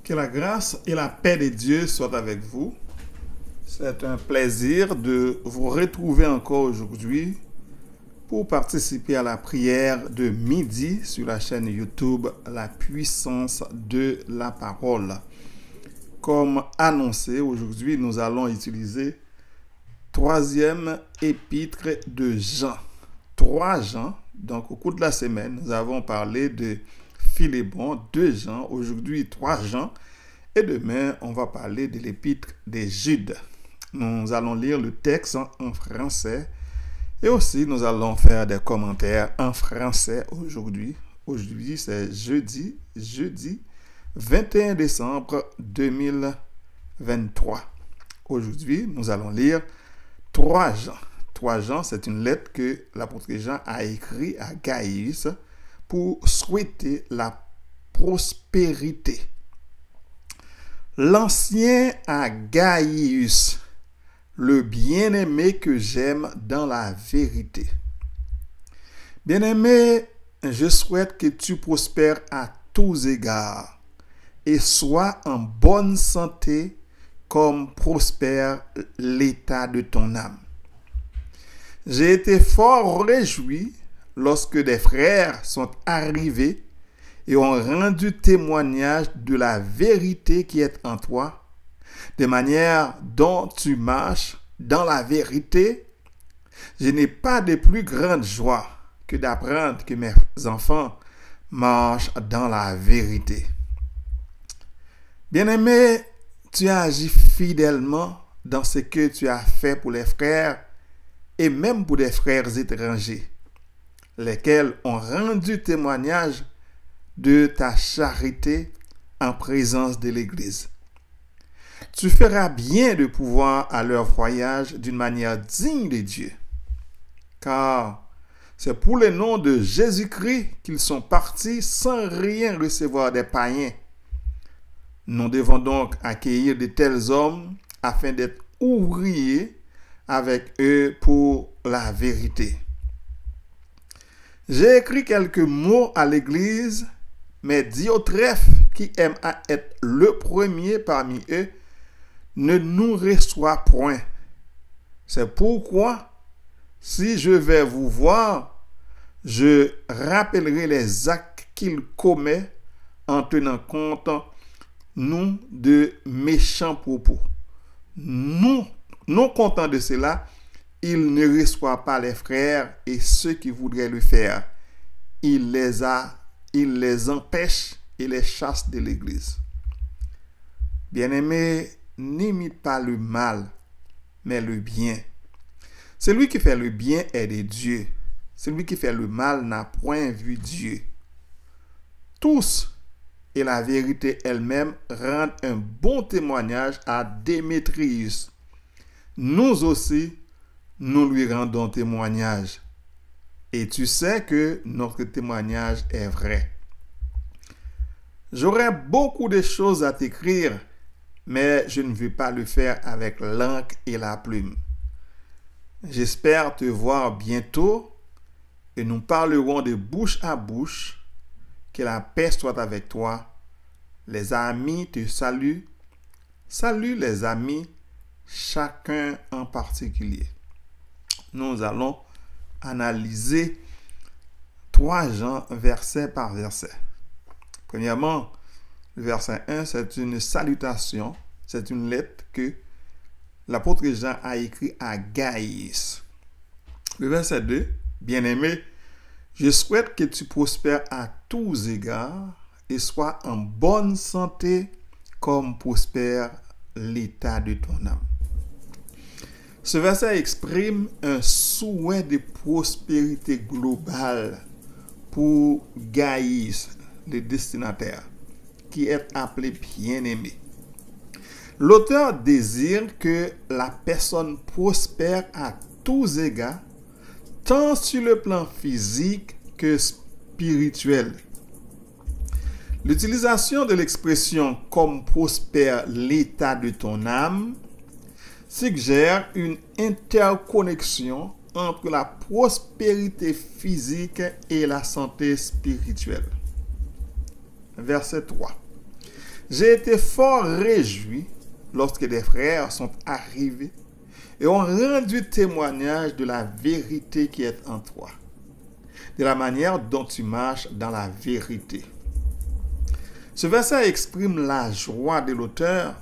Que la grâce et la paix de Dieu soient avec vous. C'est un plaisir de vous retrouver encore aujourd'hui pour participer à la prière de midi sur la chaîne YouTube La Puissance de la Parole. Comme annoncé, aujourd'hui, nous allons utiliser troisième épître de Jean. 3 Jean. Donc, au cours de la semaine, nous avons parlé de Philémon, 2 Jean, aujourd'hui 3 Jean, et demain on va parler de l'épître de Jude. Nous allons lire le texte en français et aussi nous allons faire des commentaires en français aujourd'hui. Aujourd'hui c'est jeudi 21 décembre 2023. Aujourd'hui nous allons lire 3 Jean. 3 Jean, c'est une lettre que l'apôtre Jean a écrite à Gaius pour souhaiter la prospérité. L'ancien à Gaius, le bien-aimé que j'aime dans la vérité. Bien-aimé, je souhaite que tu prospères à tous égards et sois en bonne santé comme prospère l'état de ton âme. J'ai été fort réjoui lorsque des frères sont arrivés et ont rendu témoignage de la vérité qui est en toi, de manière dont tu marches dans la vérité. Je n'ai pas de plus grande joie que d'apprendre que mes enfants marchent dans la vérité. Bien-aimé, tu as agi fidèlement dans ce que tu as fait pour les frères et même pour des frères étrangers, lesquels ont rendu témoignage de ta charité en présence de l'Église. Tu feras bien de pouvoir à leur voyage d'une manière digne de Dieu, car c'est pour le nom de Jésus-Christ qu'ils sont partis sans rien recevoir des païens. Nous devons donc accueillir de tels hommes afin d'être ouvriers avec eux pour la vérité. J'ai écrit quelques mots à l'Église, mais Diotrephe, qui aime à être le premier parmi eux, ne nous reçoit point. C'est pourquoi, si je vais vous voir, je rappellerai les actes qu'il commet en tenant compte, nous, de méchants propos. Nous, non contents de cela, il ne reçoit pas les frères et ceux qui voudraient le faire. Il les empêche et les chasse de l'Église. Bien-aimé, n'imite pas le mal, mais le bien. Celui qui fait le bien est de Dieu. Celui qui fait le mal n'a point vu Dieu. Tous, et la vérité elle-même, rendent un bon témoignage à Démétrius. Nous aussi, nous lui rendons témoignage. Et tu sais que notre témoignage est vrai. J'aurais beaucoup de choses à t'écrire, mais je ne veux pas le faire avec l'encre et la plume. J'espère te voir bientôt et nous parlerons de bouche à bouche. Que la paix soit avec toi. Les amis te saluent. Salut les amis, chacun en particulier. Nous allons analyser 3 Jean verset par verset. Premièrement, le verset 1, c'est une salutation, c'est une lettre que l'apôtre Jean a écrite à Gaïs. Le verset 2, bien-aimé, je souhaite que tu prospères à tous égards et sois en bonne santé comme prospère l'état de ton âme. Ce verset exprime un souhait de prospérité globale pour Gaïs, le destinataire, qui est appelé bien-aimé. L'auteur désire que la personne prospère à tous égards, tant sur le plan physique que spirituel. L'utilisation de l'expression « comme prospère l'état de ton âme » suggère une interconnexion entre la prospérité physique et la santé spirituelle. Verset 3. J'ai été fort réjoui lorsque des frères sont arrivés et ont rendu témoignage de la vérité qui est en toi, de la manière dont tu marches dans la vérité. Ce verset exprime la joie de l'auteur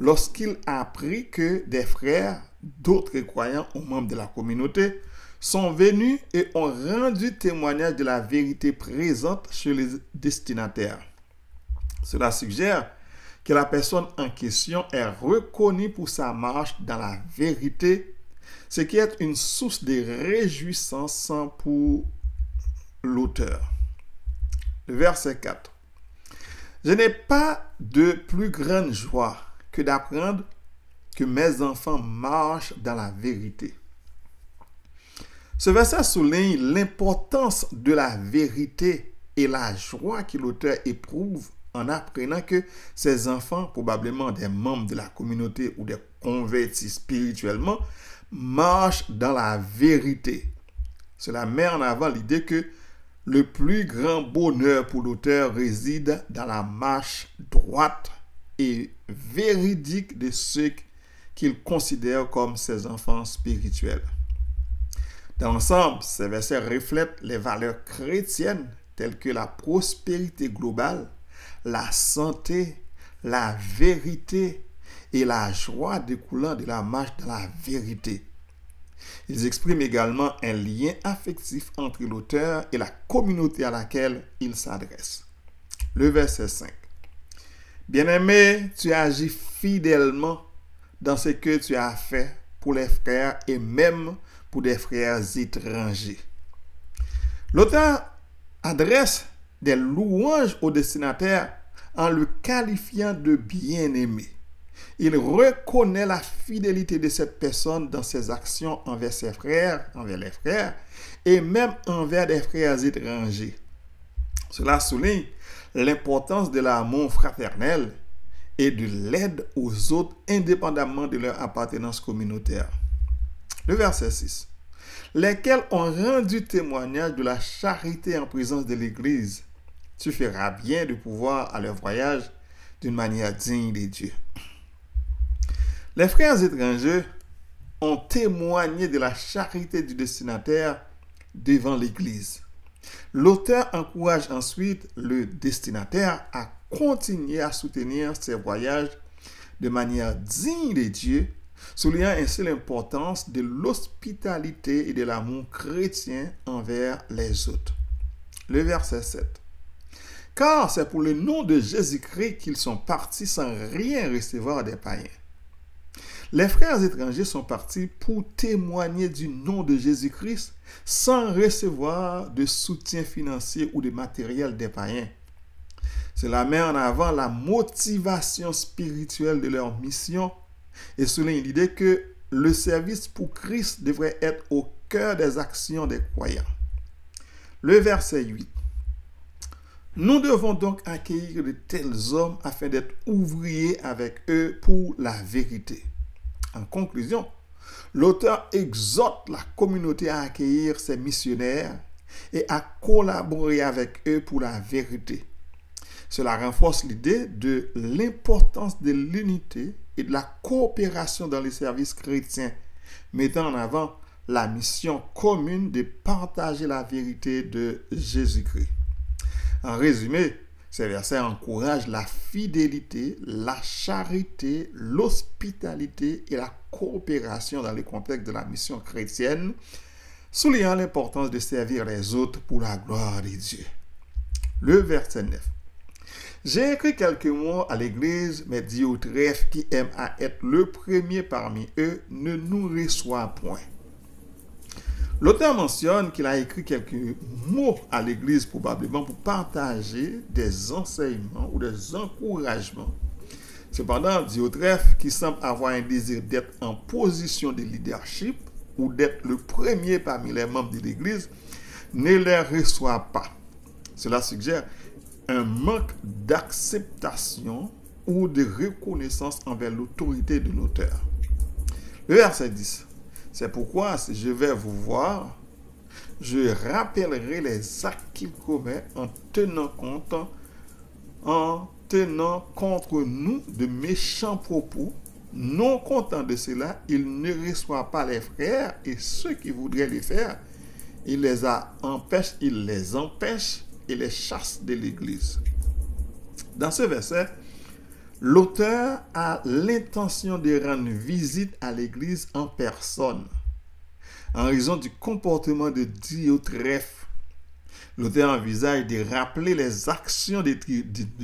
lorsqu'il a appris que des frères, d'autres croyants ou membres de la communauté, sont venus et ont rendu témoignage de la vérité présente chez les destinataires. Cela suggère que la personne en question est reconnue pour sa marche dans la vérité, ce qui est une source de réjouissance pour l'auteur. Verset 4. Je n'ai pas de plus grande joie que d'apprendre que mes enfants marchent dans la vérité. Ce verset souligne l'importance de la vérité et la joie que l'auteur éprouve en apprenant que ses enfants, probablement des membres de la communauté ou des convertis spirituellement, marchent dans la vérité. Cela met en avant l'idée que le plus grand bonheur pour l'auteur réside dans la marche droite et véridique de ceux qu'il considère comme ses enfants spirituels. Dans l'ensemble, ces versets reflètent les valeurs chrétiennes telles que la prospérité globale, la santé, la vérité et la joie découlant de la marche dans la vérité. Ils expriment également un lien affectif entre l'auteur et la communauté à laquelle il s'adresse. Le verset 5. Bien-aimé, tu agis fidèlement dans ce que tu as fait pour les frères et même pour des frères étrangers. L'auteur adresse des louanges au destinataire en le qualifiant de bien-aimé. Il reconnaît la fidélité de cette personne dans ses actions envers ses frères, envers les frères, et même envers des frères étrangers. Cela souligne l'importance de l'amour fraternel et de l'aide aux autres indépendamment de leur appartenance communautaire. Le verset 6. Lesquels ont rendu témoignage de la charité en présence de l'Église. Tu feras bien de pouvoir à leur voyage d'une manière digne de Dieu. Les frères étrangers ont témoigné de la charité du destinataire devant l'Église. L'auteur encourage ensuite le destinataire à continuer à soutenir ses voyages de manière digne de Dieu, soulignant ainsi l'importance de l'hospitalité et de l'amour chrétien envers les autres. Le verset 7. Car c'est pour le nom de Jésus-Christ qu'ils sont partis sans rien recevoir des païens. Les frères étrangers sont partis pour témoigner du nom de Jésus-Christ sans recevoir de soutien financier ou de matériel des païens. Cela met en avant la motivation spirituelle de leur mission et souligne l'idée que le service pour Christ devrait être au cœur des actions des croyants. Le verset 8. Nous devons donc accueillir de tels hommes afin d'être ouvriers avec eux pour la vérité. En conclusion, l'auteur exhorte la communauté à accueillir ses missionnaires et à collaborer avec eux pour la vérité. Cela renforce l'idée de l'importance de l'unité et de la coopération dans les services chrétiens, mettant en avant la mission commune de partager la vérité de Jésus-Christ. En résumé, ces versets encouragent la fidélité, la charité, l'hospitalité et la coopération dans le contexte de la mission chrétienne, soulignant l'importance de servir les autres pour la gloire de Dieu. Le verset 9. J'ai écrit quelques mots à l'Église, mais Diotrephe, qui aime à être le premier parmi eux, ne nous reçoit point. L'auteur mentionne qu'il a écrit quelques mots à l'Église probablement pour partager des enseignements ou des encouragements. Cependant, Diotrephe, qui semble avoir un désir d'être en position de leadership ou d'être le premier parmi les membres de l'Église, ne les reçoit pas. Cela suggère un manque d'acceptation ou de reconnaissance envers l'autorité de l'auteur. Le verset 10. C'est pourquoi, si je vais vous voir, je rappellerai les actes qu'il commet en tenant contre nous de méchants propos. Non content de cela, il ne reçoit pas les frères et ceux qui voudraient les faire, il les empêche et les chasse de l'Église. Dans ce verset, l'auteur a l'intention de rendre visite à l'Église en personne. En raison du comportement de Diotrephe, l'auteur envisage de rappeler les actions de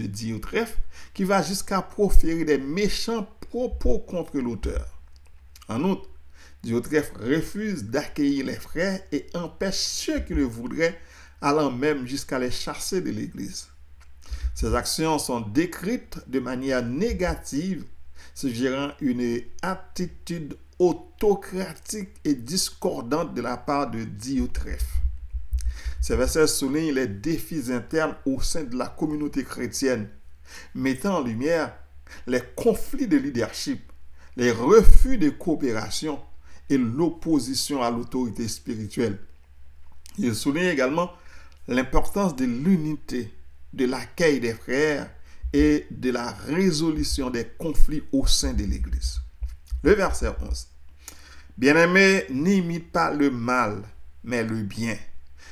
Diotrephe qui va jusqu'à proférer des méchants propos contre l'auteur. En outre, Diotrephe refuse d'accueillir les frères et empêche ceux qui le voudraient, allant même jusqu'à les chasser de l'Église. Ces actions sont décrites de manière négative, suggérant une attitude autocratique et discordante de la part de Diotrephe. Ces versets soulignent les défis internes au sein de la communauté chrétienne, mettant en lumière les conflits de leadership, les refus de coopération et l'opposition à l'autorité spirituelle. Il souligne également l'importance de l'unité, de l'accueil des frères et de la résolution des conflits au sein de l'Église. Le verset 11. Bien-aimé, n'imite pas le mal, mais le bien.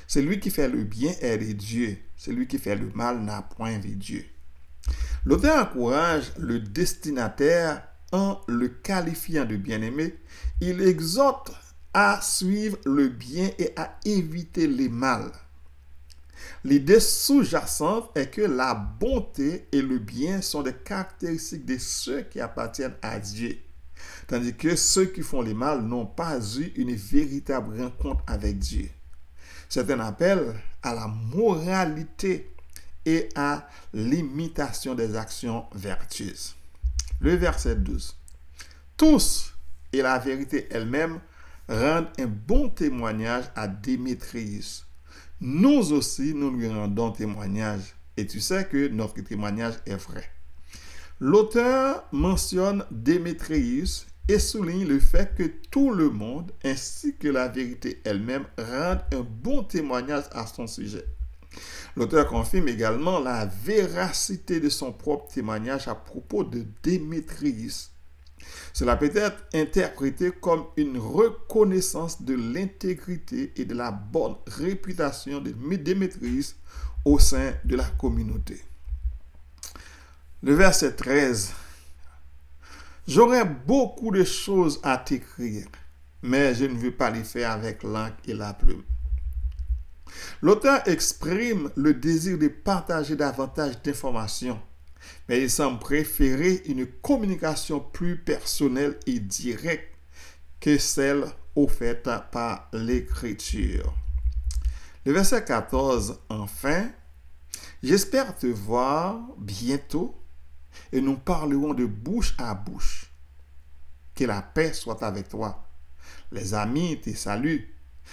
Celui qui fait le bien est de Dieu. Celui qui fait le mal n'a point vu Dieu. L'auteur encourage le destinataire en le qualifiant de bien-aimé. Il exhorte à suivre le bien et à éviter les mal. L'idée sous-jacente est que la bonté et le bien sont des caractéristiques de ceux qui appartiennent à Dieu, tandis que ceux qui font le mal n'ont pas eu une véritable rencontre avec Dieu. C'est un appel à la moralité et à l'imitation des actions vertueuses. Le verset 12. Tous, et la vérité elle-même, rendent un bon témoignage à Démétrius. Nous aussi, nous lui rendons témoignage. Et tu sais que notre témoignage est vrai. L'auteur mentionne Démétrius et souligne le fait que tout le monde, ainsi que la vérité elle-même, rendent un bon témoignage à son sujet. L'auteur confirme également la véracité de son propre témoignage à propos de Démétrius. Cela peut être interprété comme une reconnaissance de l'intégrité et de la bonne réputation de Démétrius au sein de la communauté. Le verset 13. J'aurais beaucoup de choses à t'écrire, mais je ne veux pas les faire avec l'encre et la plume. L'auteur exprime le désir de partager davantage d'informations, mais il semble préférer une communication plus personnelle et directe que celle offerte par l'Écriture. Le verset 14, enfin, j'espère te voir bientôt et nous parlerons de bouche à bouche. Que la paix soit avec toi. Les amis te saluent.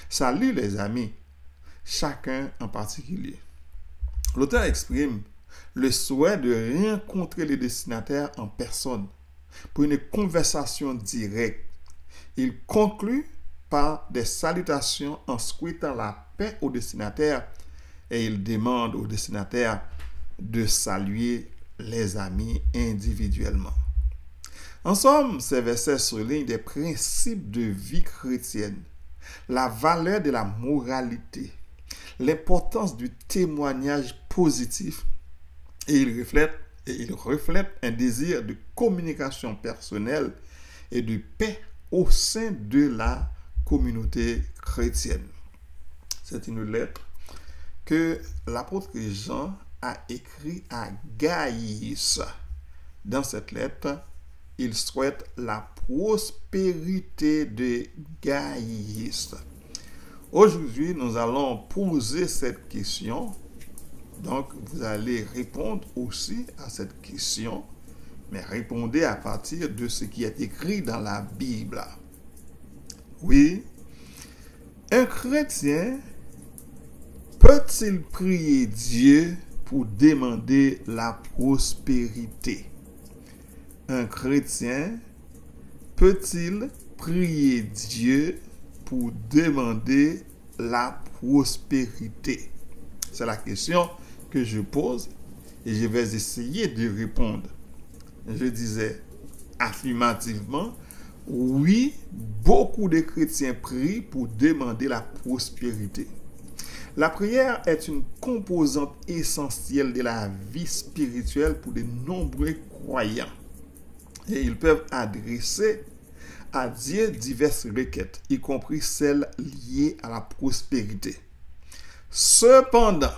Salut les amis, chacun en particulier. L'auteur exprime le souhait de rencontrer les destinataires en personne pour une conversation directe. Il conclut par des salutations en souhaitant la paix au destinataire et il demande au destinataire de saluer les amis individuellement. En somme, ces versets soulignent des principes de vie chrétienne, la valeur de la moralité, l'importance du témoignage positif et il reflète un désir de communication personnelle et de paix au sein de la communauté chrétienne. C'est une lettre que l'apôtre Jean a écrite à Gaius. Dans cette lettre, il souhaite la prospérité de Gaius. Aujourd'hui, nous allons poser cette question. Donc, vous allez répondre aussi à cette question, mais répondez à partir de ce qui est écrit dans la Bible. Oui, un chrétien peut-il prier Dieu pour demander la prospérité? Un chrétien peut-il prier Dieu pour demander la prospérité? C'est la question que je pose et je vais essayer de répondre. Je disais affirmativement, oui, beaucoup de chrétiens prient pour demander la prospérité. La prière est une composante essentielle de la vie spirituelle pour de nombreux croyants. Et ils peuvent adresser à Dieu diverses requêtes, y compris celles liées à la prospérité. Cependant,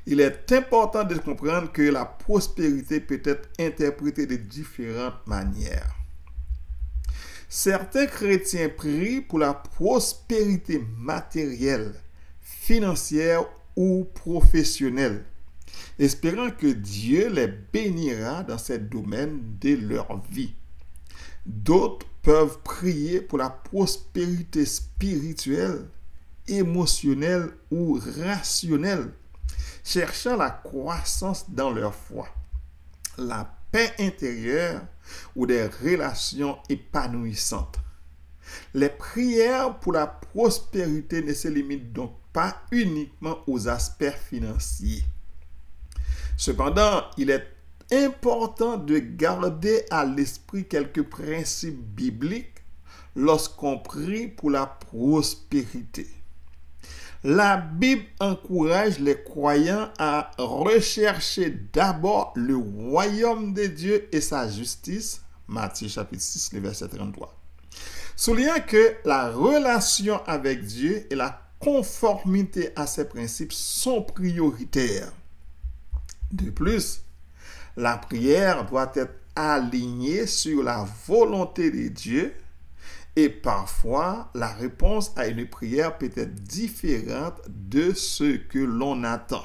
il est important de comprendre que la prospérité peut être interprétée de différentes manières. Certains chrétiens prient pour la prospérité matérielle, financière ou professionnelle, espérant que Dieu les bénira dans ces domaines de leur vie. D'autres peuvent prier pour la prospérité spirituelle, émotionnelle ou rationnelle, cherchant la croissance dans leur foi, la paix intérieure ou des relations épanouissantes. Les prières pour la prospérité ne se limitent donc pas uniquement aux aspects financiers. Cependant, il est important de garder à l'esprit quelques principes bibliques lorsqu'on prie pour la prospérité. La Bible encourage les croyants à rechercher d'abord le royaume de Dieu et sa justice. Matthieu chapitre 6, le verset 33. Soulignant que la relation avec Dieu et la conformité à ses principes sont prioritaires. De plus, la prière doit être alignée sur la volonté de Dieu et parfois la réponse à une prière peut être différente de ce que l'on attend.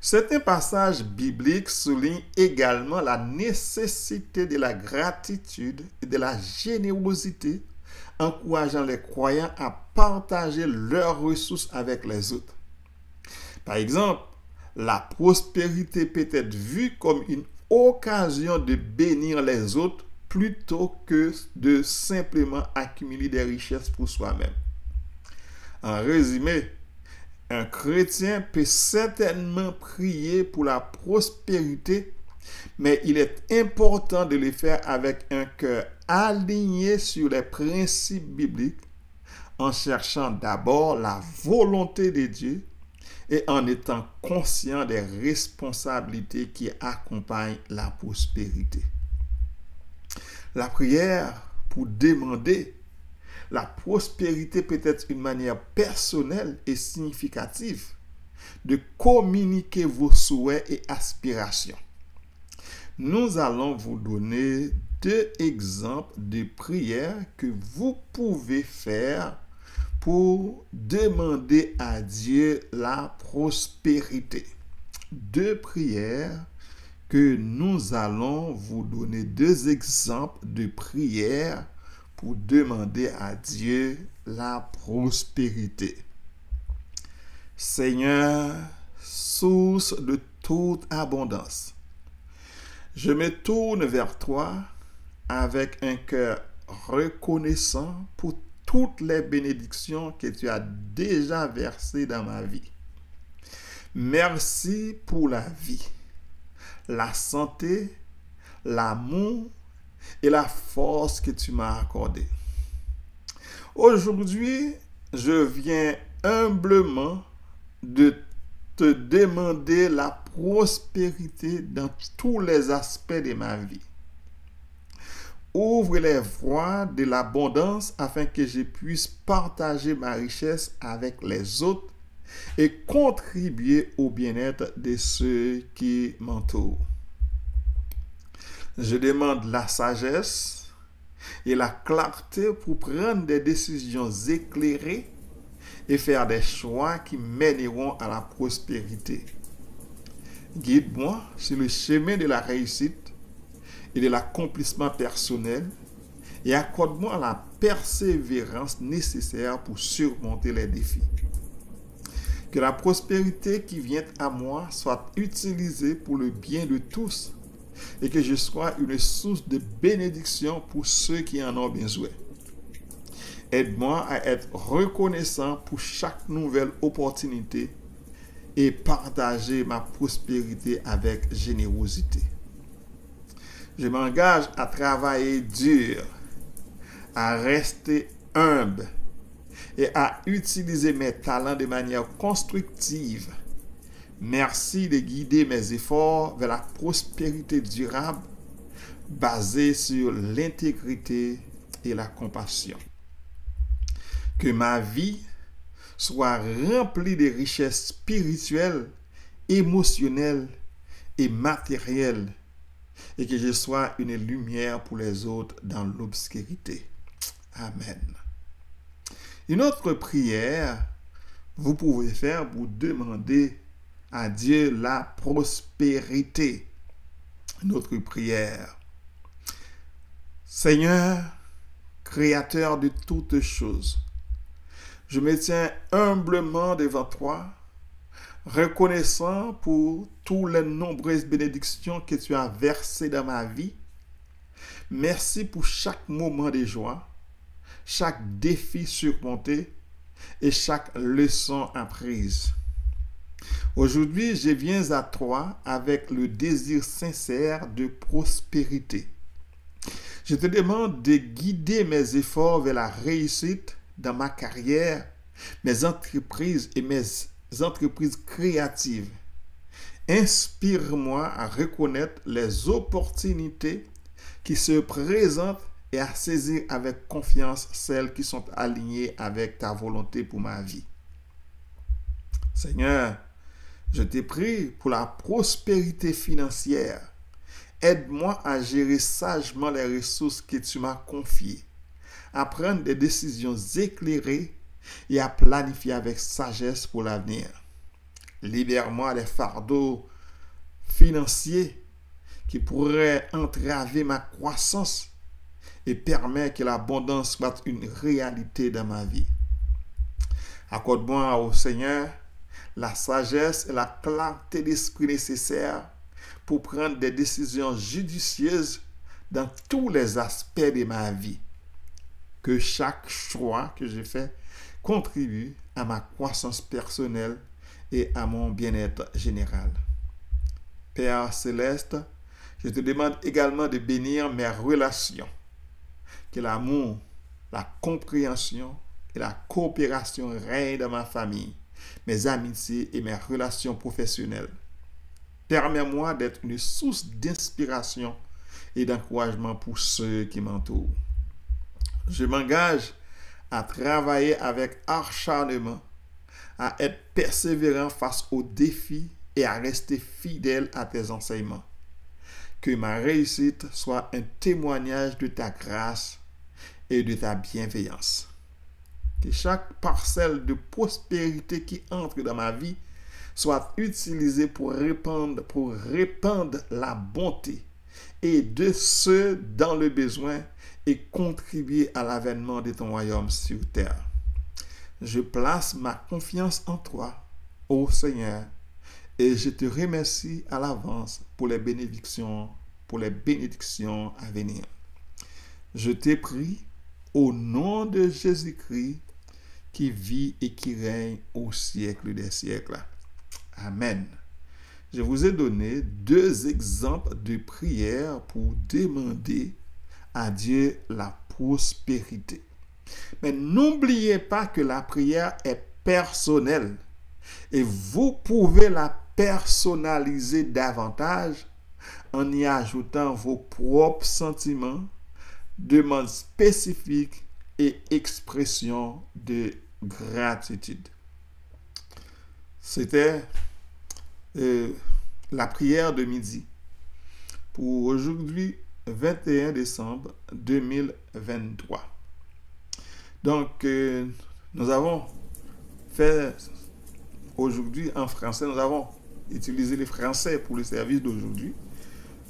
Certains passages bibliques soulignent également la nécessité de la gratitude et de la générosité, encourageant les croyants à partager leurs ressources avec les autres. Par exemple, la prospérité peut être vue comme une occasion de bénir les autres plutôt que de simplement accumuler des richesses pour soi-même. En résumé, un chrétien peut certainement prier pour la prospérité, mais il est important de le faire avec un cœur aligné sur les principes bibliques, en cherchant d'abord la volonté de Dieu et en étant conscient des responsabilités qui accompagnent la prospérité. La prière pour demander la prospérité peut être une manière personnelle et significative de communiquer vos souhaits et aspirations. Nous allons vous donner 2 exemples de prières que vous pouvez faire pour demander à Dieu la prospérité. 2 prières que nous allons vous donner 2 exemples de prières pour demander à Dieu la prospérité. Seigneur, source de toute abondance, je me tourne vers toi avec un cœur reconnaissant pour toutes les bénédictions que tu as déjà versées dans ma vie. Merci pour la vie, la santé, l'amour et la force que tu m'as accordée. Aujourd'hui, je viens humblement de te demander la prospérité dans tous les aspects de ma vie. Ouvre les voies de l'abondance afin que je puisse partager ma richesse avec les autres et contribuer au bien-être de ceux qui m'entourent. Je demande la sagesse et la clarté pour prendre des décisions éclairées et faire des choix qui mèneront à la prospérité. Guide-moi sur le chemin de la réussite et de l'accomplissement personnel et accorde-moi la persévérance nécessaire pour surmonter les défis. Que la prospérité qui vient à moi soit utilisée pour le bien de tous et que je sois une source de bénédiction pour ceux qui en ont besoin. Aide-moi à être reconnaissant pour chaque nouvelle opportunité et partager ma prospérité avec générosité. Je m'engage à travailler dur, à rester humble et à utiliser mes talents de manière constructive. Merci de guider mes efforts vers la prospérité durable basée sur l'intégrité et la compassion. Que ma vie soit remplie de richesses spirituelles, émotionnelles et matérielles et que je sois une lumière pour les autres dans l'obscurité. Amen. Une autre prière, vous pouvez faire pour demander à Dieu la prospérité. Notre prière. Seigneur, Créateur de toutes choses, je me tiens humblement devant toi, reconnaissant pour toutes les nombreuses bénédictions que tu as versées dans ma vie. Merci pour chaque moment de joie, chaque défi surmonté et chaque leçon apprise. Aujourd'hui, je viens à toi avec le désir sincère de prospérité. Je te demande de guider mes efforts vers la réussite dans ma carrière, mes entreprises et mes entreprises créatives. Inspire-moi à reconnaître les opportunités qui se présentent et à saisir avec confiance celles qui sont alignées avec ta volonté pour ma vie. Seigneur, je te prie pour la prospérité financière. Aide-moi à gérer sagement les ressources que tu m'as confiées, à prendre des décisions éclairées et à planifier avec sagesse pour l'avenir. Libère-moi des fardeaux financiers qui pourraient entraver ma croissance et permettre que l'abondance soit une réalité dans ma vie. Accorde-moi au Seigneur la sagesse et la clarté d'esprit nécessaires pour prendre des décisions judicieuses dans tous les aspects de ma vie. Que chaque choix que je fais contribue à ma croissance personnelle et à mon bien-être général. Père céleste, je te demande également de bénir mes relations. Que l'amour, la compréhension et la coopération règnent dans ma famille, mes amitiés et mes relations professionnelles. Permets-moi d'être une source d'inspiration et d'encouragement pour ceux qui m'entourent. Je m'engage à travailler avec acharnement, à être persévérant face aux défis et à rester fidèle à tes enseignements. Que ma réussite soit un témoignage de ta grâce et de ta bienveillance. Que chaque parcelle de prospérité qui entre dans ma vie soit utilisée pour répandre la bonté et de ceux dans le besoin et contribuer à l'avènement de ton royaume sur terre. Je place ma confiance en toi, ô Seigneur, et je te remercie à l'avance pour les bénédictions à venir. Je te prie au nom de Jésus-Christ qui vit et qui règne au siècle des siècles. Amen. Je vous ai donné 2 exemples de prières pour demander à Dieu la prospérité. Mais n'oubliez pas que la prière est personnelle et vous pouvez la personnaliser davantage en y ajoutant vos propres sentiments, demandes spécifiques et expressions de gratitude. C'était la prière de midi pour aujourd'hui, 21 décembre 2023. Donc, nous avons fait aujourd'hui en français, nous avons utilisé le français pour le service d'aujourd'hui.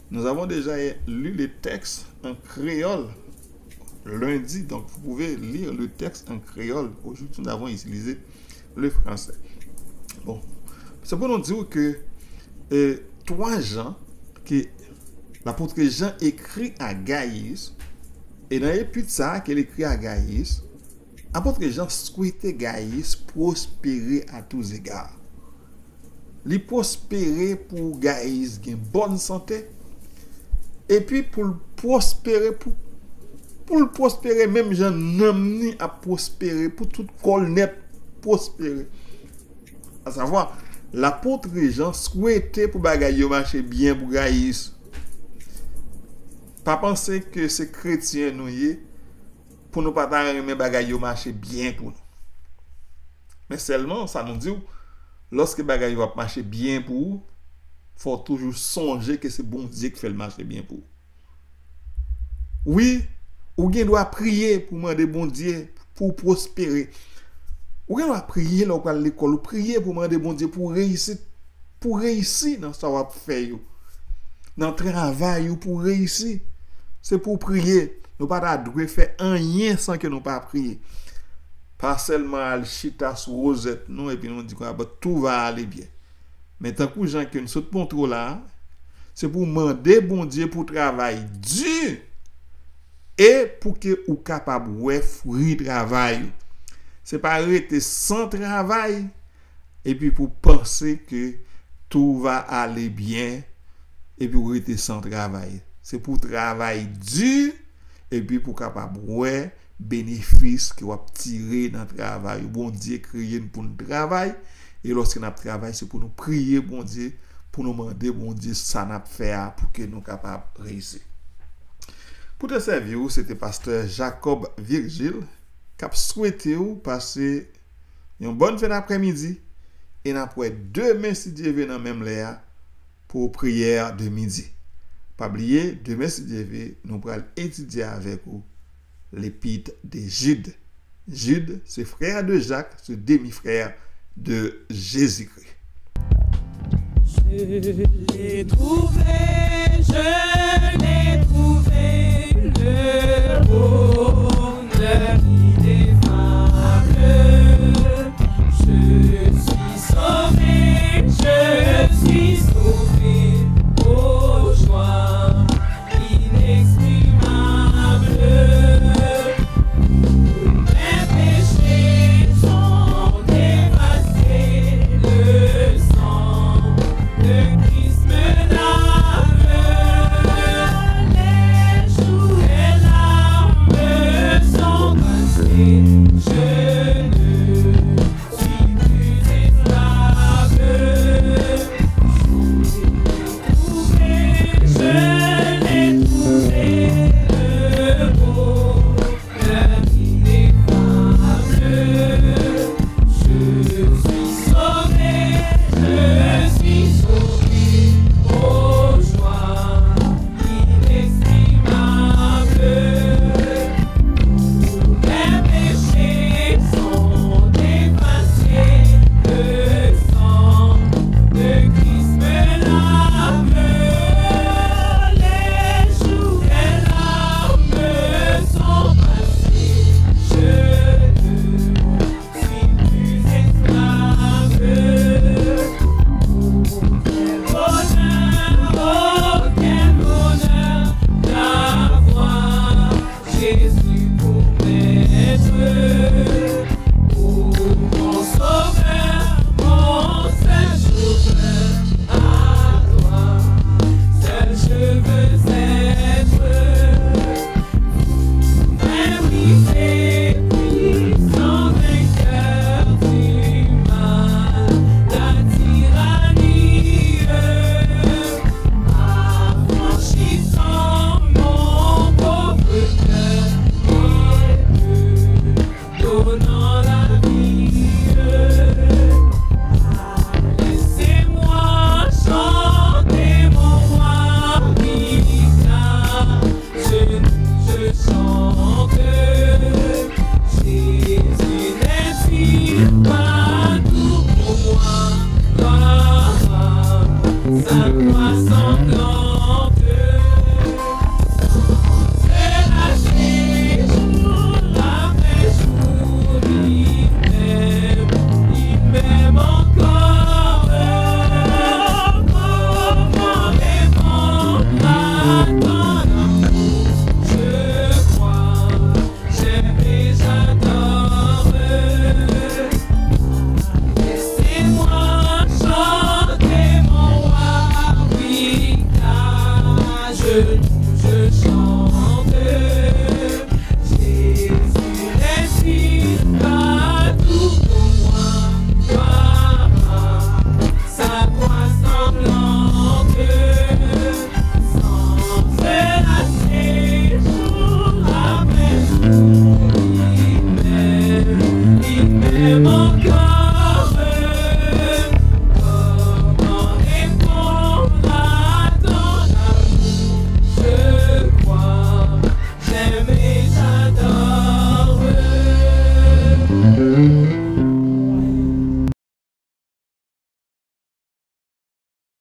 Nous avons déjà lu le texte en créole lundi, donc vous pouvez lire le texte en créole. Aujourd'hui, nous avons utilisé le français. Bon, c'est pour nous dire que 3 Jean, que l'apôtre Jean écrit à Gaius, et dans l'épître ça qu'il écrit à Gaius, l'apôtre Jean souhaitait Gaius prospérer à tous égards. Il prospérer pour Gaius une bonne santé, et puis pour le prospérer, pour le prospérer, même Jean n'amené à prospérer, pour tout col net prospérer. À savoir, l'apôtre Jean souhaitait pour bagaille marcher bien pour Gaius. Pas penser que ces chrétiens nous y pour nous pas remettre bagaille marcher bien pour nous. Mais seulement ça nous dit lorsque bagaille va marcher bien pour vous, faut toujours songer que c'est bon Dieu qui fait le marcher bien pour vous. Oui, ou bien doit prier pour demander bon Dieu pour prospérer. Ou bien doit prier là à l'école, ou prier pour demander bon Dieu pour réussir dans ce qu'on va faire. Dans le travail ou pour réussir. C'est pour prier. Nous pas doit faire rien sans que nous pas prier. Pas seulement al chita sur rosette nous et puis nous dit que tout va aller bien. Mais tant que gens qui nous saute contrôle là, c'est pour demander bon Dieu pour travail dur et pour que ou capable ouais fruit travail. C'est pas arrêter sans travail et puis pour penser que tout va aller bien, et puis vous rester sans travail. C'est pour travail dur, et puis pour capable ouais bénéfice que vous tirer dans le travail. Bon Dieu créé pour nous travail, et lorsque nous travaillons, c'est pour nous prier, bon Dieu, pour nous demander, bon Dieu, ça n'a fait pour que nous capables de réussir. Pour te servir, c'était pasteur Jacob Virgile qui a souhaité passer une bonne fin d'après-midi et après demain si Dieu veut dans même l'air pour prière de midi. Pas oublier, demain si Dieu veut, nous allons étudier avec vous l'épître de Jude. Jude, c'est frère de Jacques, c'est demi-frère de Jésus-Christ. Je l'ai trouvé, le bonheur ineffable. Je suis sauvé, ô joie inexprimable. Mes péchés sont effacés, le sang de Christ me lave, les joues et larmes sont passées. Je ne suis plus esclave. Je l'ai trouvé, le bonheur ineffable. Je suis sauvé, ô joie inexprimable. Mes péchés sont effacés, le sang de Christ me lave, les joues et larmes sont passées. Je ne suis plus esclave. Bonheur, oh quel bonheur d'avoir Jésus.